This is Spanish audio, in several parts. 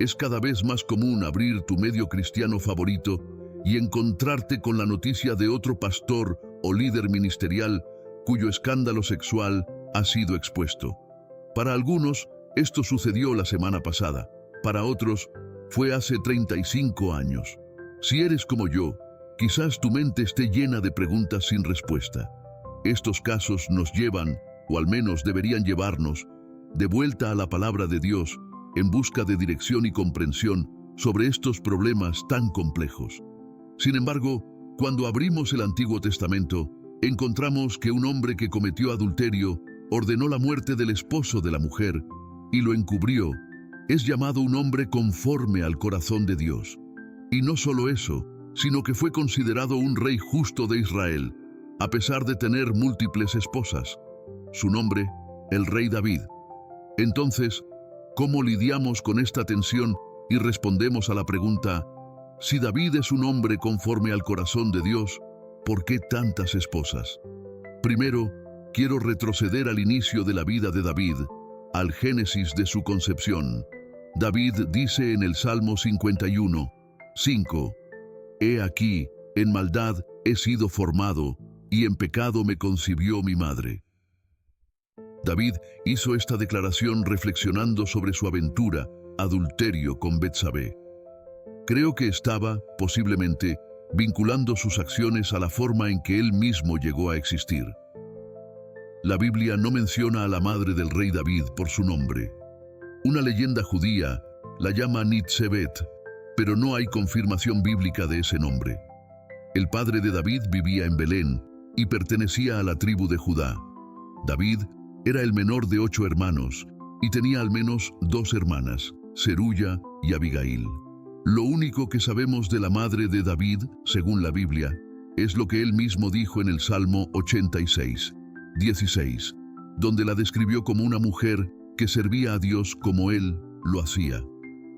es cada vez más común abrir tu medio cristiano favorito y encontrarte con la noticia de otro pastor o líder ministerial cuyo escándalo sexual ha sido expuesto. Para algunos, esto sucedió la semana pasada. Para otros, fue hace 35 años. Si eres como yo, quizás tu mente esté llena de preguntas sin respuesta. Estos casos nos llevan, o al menos deberían llevarnos, de vuelta a la palabra de Dios en busca de dirección y comprensión sobre estos problemas tan complejos. Sin embargo, cuando abrimos el Antiguo Testamento, encontramos que un hombre que cometió adulterio ordenó la muerte del esposo de la mujer y lo encubrió. Es llamado un hombre conforme al corazón de Dios. Y no solo eso, sino que fue considerado un rey justo de Israel, a pesar de tener múltiples esposas. Su nombre, el rey David. Entonces, ¿cómo lidiamos con esta tensión y respondemos a la pregunta, si David es un hombre conforme al corazón de Dios, ¿por qué tantas esposas? Primero, quiero retroceder al inicio de la vida de David, al génesis de su concepción. David dice en el Salmo 51, 5, «He aquí, en maldad he sido formado, y en pecado me concibió mi madre». David hizo esta declaración reflexionando sobre su aventura, adulterio con Betsabé. Creo que estaba, posiblemente, vinculando sus acciones a la forma en que él mismo llegó a existir. La Biblia no menciona a la madre del rey David por su nombre. Una leyenda judía la llama Nitzebet, pero no hay confirmación bíblica de ese nombre. El padre de David vivía en Belén y pertenecía a la tribu de Judá. David era el menor de 8 hermanos y tenía al menos 2 hermanas, Zeruya y Abigail. Lo único que sabemos de la madre de David, según la Biblia, es lo que él mismo dijo en el Salmo 86, 16, donde la describió como una mujer que servía a Dios como él lo hacía.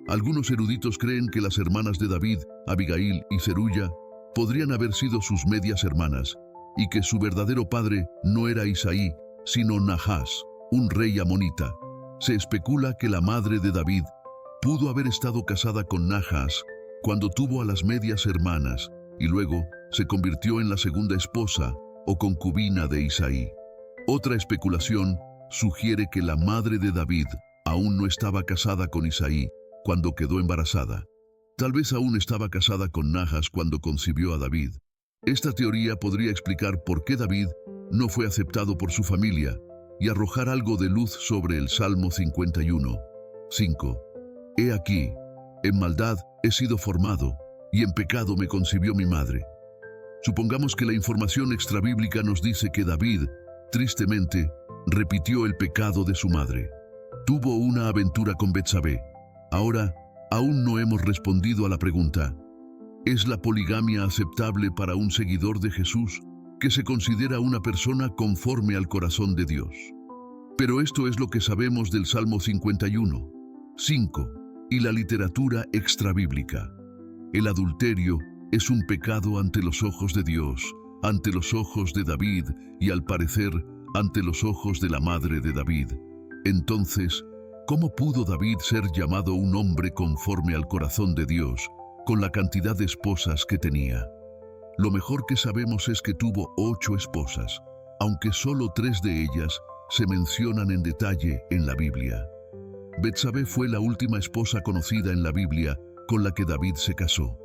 Algunos eruditos creen que las hermanas de David, Abigail y Zeruya, podrían haber sido sus medias hermanas, y que su verdadero padre no era Isaí, sino Nahás, un rey amonita. Se especula que la madre de David pudo haber estado casada con Nahás cuando tuvo a las medias hermanas, y luego se convirtió en la segunda esposa o concubina de Isaí. Otra especulación sugiere que la madre de David aún no estaba casada con Isaí cuando quedó embarazada. Tal vez aún estaba casada con Nahás cuando concibió a David. Esta teoría podría explicar por qué David no fue aceptado por su familia y arrojar algo de luz sobre el Salmo 51, 5. He aquí, en maldad he sido formado, y en pecado me concibió mi madre. Supongamos que la información extrabíblica nos dice que David, tristemente, repitió el pecado de su madre. Tuvo una aventura con Betsabé. Ahora, aún no hemos respondido a la pregunta, ¿es la poligamia aceptable para un seguidor de Jesús que se considera una persona conforme al corazón de Dios? Pero esto es lo que sabemos del Salmo 51, 5 y la literatura extrabíblica. El adulterio es un pecado ante los ojos de Dios, ante los ojos de David y, al parecer, ante los ojos de la madre de David. Entonces, ¿cómo pudo David ser llamado un hombre conforme al corazón de Dios, con la cantidad de esposas que tenía? Lo mejor que sabemos es que tuvo 8 esposas, aunque solo 3 de ellas se mencionan en detalle en la Biblia. Betsabé fue la última esposa conocida en la Biblia con la que David se casó.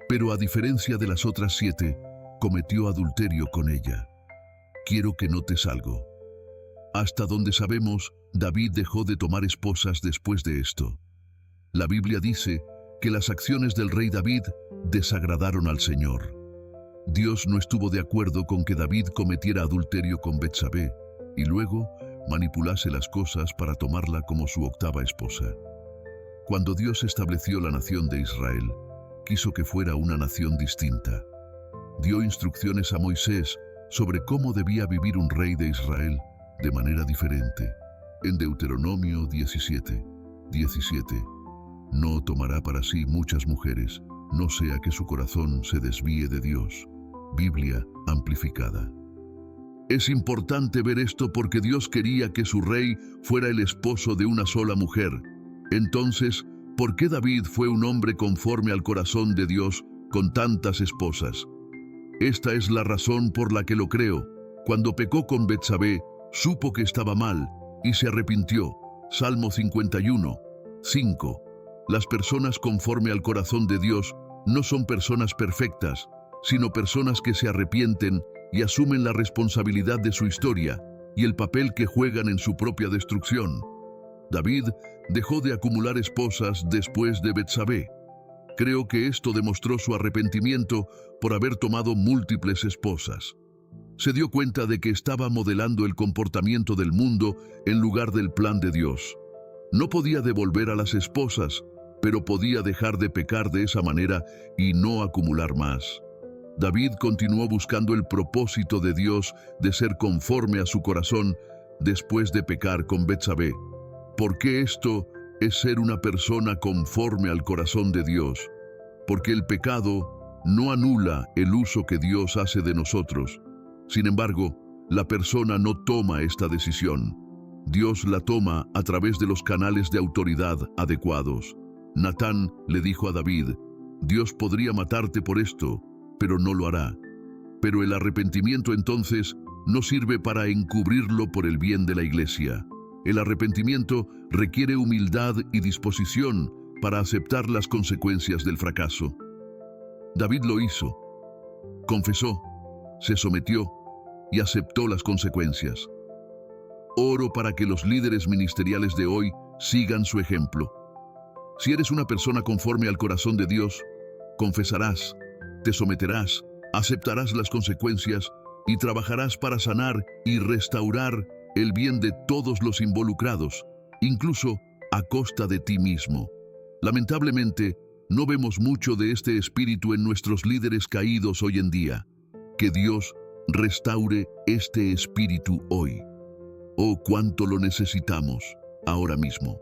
Pero a diferencia de las otras 7, cometió adulterio con ella. Quiero que notes algo. Hasta donde sabemos, David dejó de tomar esposas después de esto. La Biblia dice que las acciones del rey David desagradaron al Señor. Dios no estuvo de acuerdo con que David cometiera adulterio con Betsabé y luego manipulase las cosas para tomarla como su octava esposa. Cuando Dios estableció la nación de Israel, quiso que fuera una nación distinta. Dio instrucciones a Moisés sobre cómo debía vivir un rey de Israel de manera diferente. En Deuteronomio 17, 17, no tomará para sí muchas mujeres, no sea que su corazón se desvíe de Dios. Biblia amplificada. Es importante ver esto porque Dios quería que su rey fuera el esposo de una sola mujer. Entonces, ¿Por qué David fue un hombre conforme al corazón de Dios con tantas esposas? Esta es la razón por la que lo creo. Cuando pecó con Betsabé, supo que estaba mal y se arrepintió. Salmo 51, 5. Las personas conforme al corazón de Dios no son personas perfectas, sino personas que se arrepienten y asumen la responsabilidad de su historia y el papel que juegan en su propia destrucción. David dejó de acumular esposas después de Betsabé. Creo que esto demostró su arrepentimiento por haber tomado múltiples esposas. Se dio cuenta de que estaba modelando el comportamiento del mundo en lugar del plan de Dios. No podía devolver a las esposas, pero podía dejar de pecar de esa manera y no acumular más. David continuó buscando el propósito de Dios de ser conforme a su corazón después de pecar con Betsabé. ¿Por qué esto es ser una persona conforme al corazón de Dios? Porque el pecado no anula el uso que Dios hace de nosotros. Sin embargo, la persona no toma esta decisión. Dios la toma a través de los canales de autoridad adecuados. Natán le dijo a David: Dios podría matarte por esto, pero no lo hará. Pero el arrepentimiento entonces no sirve para encubrirlo por el bien de la iglesia. El arrepentimiento requiere humildad y disposición para aceptar las consecuencias del fracaso. David lo hizo. Confesó, se sometió y aceptó las consecuencias. Oro para que los líderes ministeriales de hoy sigan su ejemplo. Si eres una persona conforme al corazón de Dios, confesarás, te someterás, aceptarás las consecuencias y trabajarás para sanar y restaurar el bien de todos los involucrados, incluso a costa de ti mismo. Lamentablemente, no vemos mucho de este espíritu en nuestros líderes caídos hoy en día. Que Dios restaure este espíritu hoy. Oh, cuánto lo necesitamos ahora mismo.